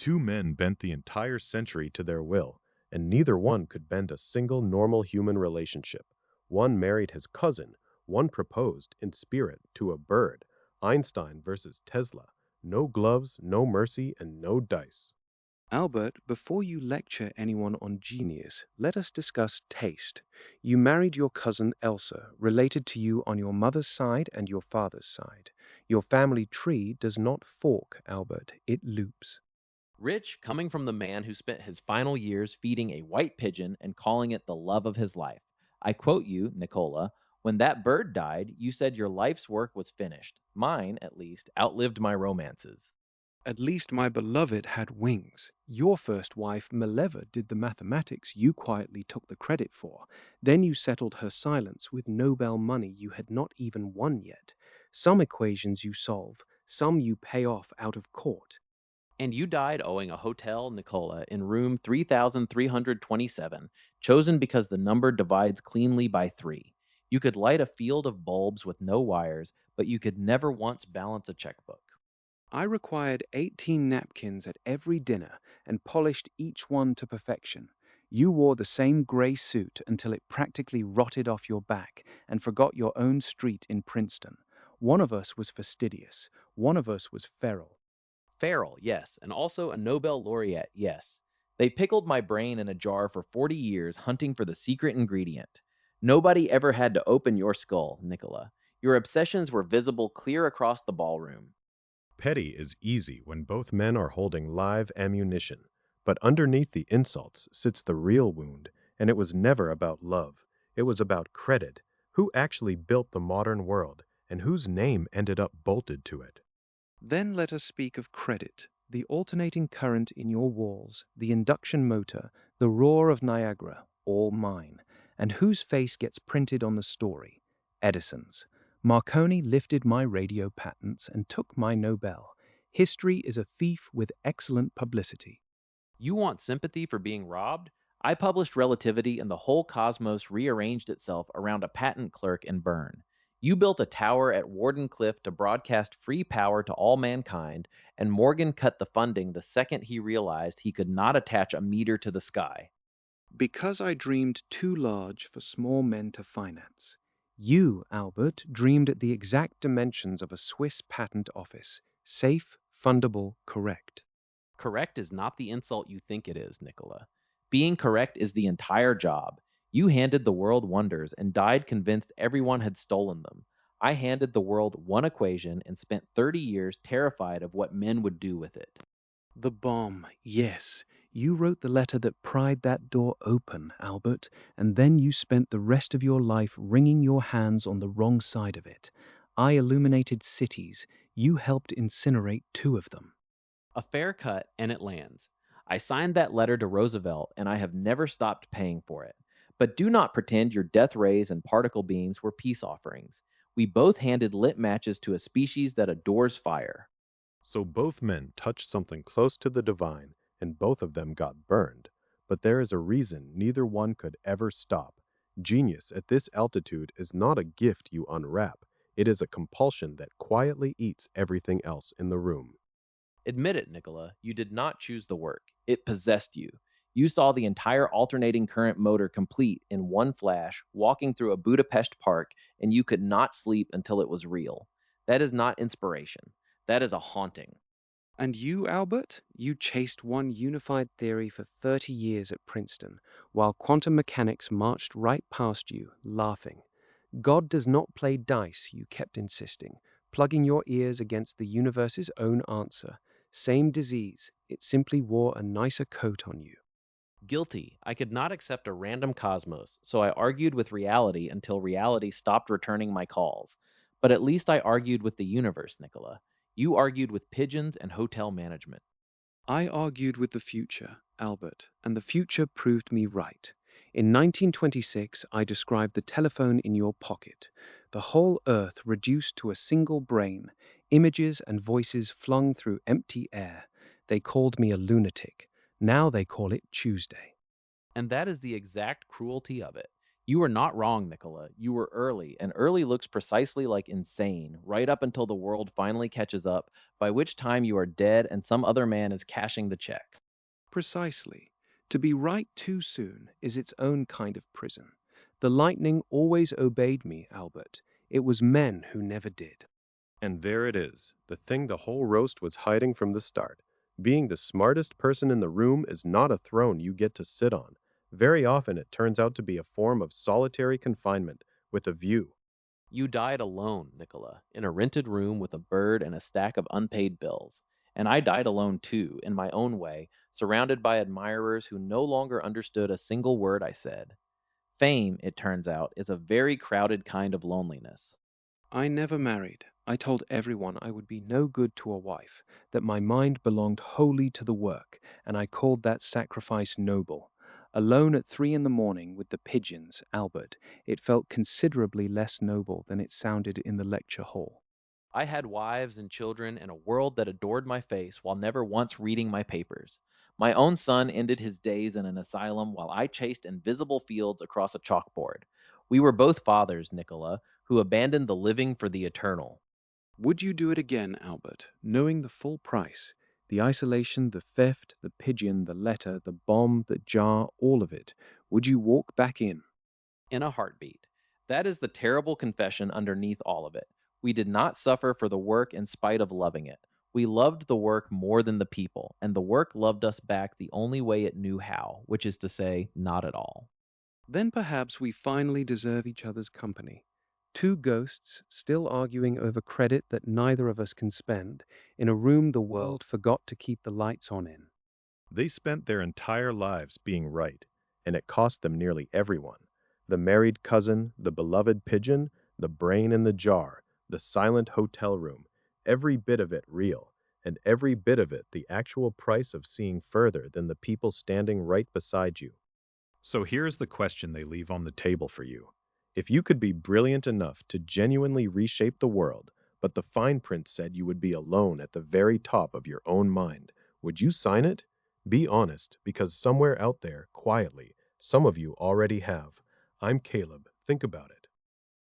Two men bent the entire century to their will, and neither one could bend a single normal human relationship. One married his cousin, one proposed, in spirit, to a bird. Einstein versus Tesla. No gloves, no mercy, and no dice. Albert, before you lecture anyone on genius, let us discuss taste. You married your cousin Elsa, related to you on your mother's side and your father's side. Your family tree does not fork, Albert, it loops. Rich, coming from the man who spent his final years feeding a white pigeon and calling it the love of his life. I quote you, Nicola, when that bird died, you said your life's work was finished. Mine, at least, outlived my romances. At least my beloved had wings. Your first wife, Mileva, did the mathematics you quietly took the credit for. Then you settled her silence with Nobel money you had not even won yet. Some equations you solve, some you pay off out of court. And you died owing a hotel, Nicola, in room 3327, chosen because the number divides cleanly by 3. You could light a field of bulbs with no wires, but you could never once balance a checkbook. I required 18 napkins at every dinner and polished each one to perfection. You wore the same grey suit until it practically rotted off your back and forgot your own street in Princeton. One of us was fastidious, one of us was feral. Feral, yes, and also a Nobel laureate, yes. They pickled my brain in a jar for 40 years hunting for the secret ingredient. Nobody ever had to open your skull, Nicola. Your obsessions were visible clear across the ballroom. Petty is easy when both men are holding live ammunition, but underneath the insults sits the real wound, and it was never about love. It was about credit. Who actually built the modern world, and whose name ended up bolted to it? Then let us speak of credit, the alternating current in your walls, the induction motor, the roar of Niagara, all mine. And whose face gets printed on the story? Edison's. Marconi lifted my radio patents and took my Nobel. History is a thief with excellent publicity. You want sympathy for being robbed? I published Relativity and the whole cosmos rearranged itself around a patent clerk in Bern. You built a tower at Wardenclyffe to broadcast free power to all mankind, and Morgan cut the funding the second he realized he could not attach a meter to the sky. Because I dreamed too large for small men to finance. You, Albert, dreamed the exact dimensions of a Swiss patent office. Safe, fundable, correct. Correct is not the insult you think it is, Nicola. Being correct is the entire job. You handed the world wonders and died convinced everyone had stolen them. I handed the world one equation and spent 30 years terrified of what men would do with it. The bomb, yes. You wrote the letter that pried that door open, Albert, and then you spent the rest of your life wringing your hands on the wrong side of it. I illuminated cities. You helped incinerate two of them. A fair cut, and it lands. I signed that letter to Roosevelt, and I have never stopped paying for it. But do not pretend your death rays and particle beams were peace offerings. We both handed lit matches to a species that adores fire. So both men touched something close to the divine, and both of them got burned. But there is a reason neither one could ever stop. Genius at this altitude is not a gift you unwrap. It is a compulsion that quietly eats everything else in the room. Admit it, Nicola, you did not choose the work. It possessed you. You saw the entire alternating current motor complete in one flash, walking through a Budapest park, and you could not sleep until it was real. That is not inspiration. That is a haunting. And you, Albert? You chased one unified theory for 30 years at Princeton, while quantum mechanics marched right past you, laughing. God does not play dice, you kept insisting, plugging your ears against the universe's own answer. Same disease, it simply wore a nicer coat on you. Guilty. I could not accept a random cosmos, so I argued with reality until reality stopped returning my calls. But at least I argued with the universe, Nicola. You argued with pigeons and hotel management. I argued with the future, Albert, and the future proved me right. In 1926, I described the telephone in your pocket, the whole earth reduced to a single brain, images and voices flung through empty air. They called me a lunatic. Now they call it Tuesday. And that is the exact cruelty of it. You were not wrong, Nicola. You were early, and early looks precisely like insane, right up until the world finally catches up, by which time you are dead and some other man is cashing the check. Precisely. To be right too soon is its own kind of prison. The lightning always obeyed me, Albert. It was men who never did. And there it is, the thing the whole roast was hiding from the start. Being the smartest person in the room is not a throne you get to sit on. Very often it turns out to be a form of solitary confinement with a view. You died alone, Nicola, in a rented room with a bird and a stack of unpaid bills. And I died alone too, in my own way, surrounded by admirers who no longer understood a single word I said. Fame, it turns out, is a very crowded kind of loneliness. I never married. I told everyone I would be no good to a wife, that my mind belonged wholly to the work, and I called that sacrifice noble. Alone at 3 in the morning with the pigeons, Albert, it felt considerably less noble than it sounded in the lecture hall. I had wives and children and a world that adored my face while never once reading my papers. My own son ended his days in an asylum while I chased invisible fields across a chalkboard. We were both fathers, Nicola, who abandoned the living for the eternal. Would you do it again, Albert, knowing the full price? The isolation, the theft, the pigeon, the letter, the bomb, the jar, all of it. Would you walk back in? In a heartbeat. That is the terrible confession underneath all of it. We did not suffer for the work in spite of loving it. We loved the work more than the people, and the work loved us back the only way it knew how, which is to say, not at all. Then perhaps we finally deserve each other's company. Two ghosts still arguing over credit that neither of us can spend, in a room the world forgot to keep the lights on in. They spent their entire lives being right, and it cost them nearly everyone. The married cousin, the beloved pigeon, the brain in the jar, the silent hotel room, every bit of it real, and every bit of it the actual price of seeing further than the people standing right beside you. So here's the question they leave on the table for you. If you could be brilliant enough to genuinely reshape the world, but the fine print said you would be alone at the very top of your own mind, would you sign it? Be honest, because somewhere out there, quietly, some of you already have. I'm Caleb. Think about it.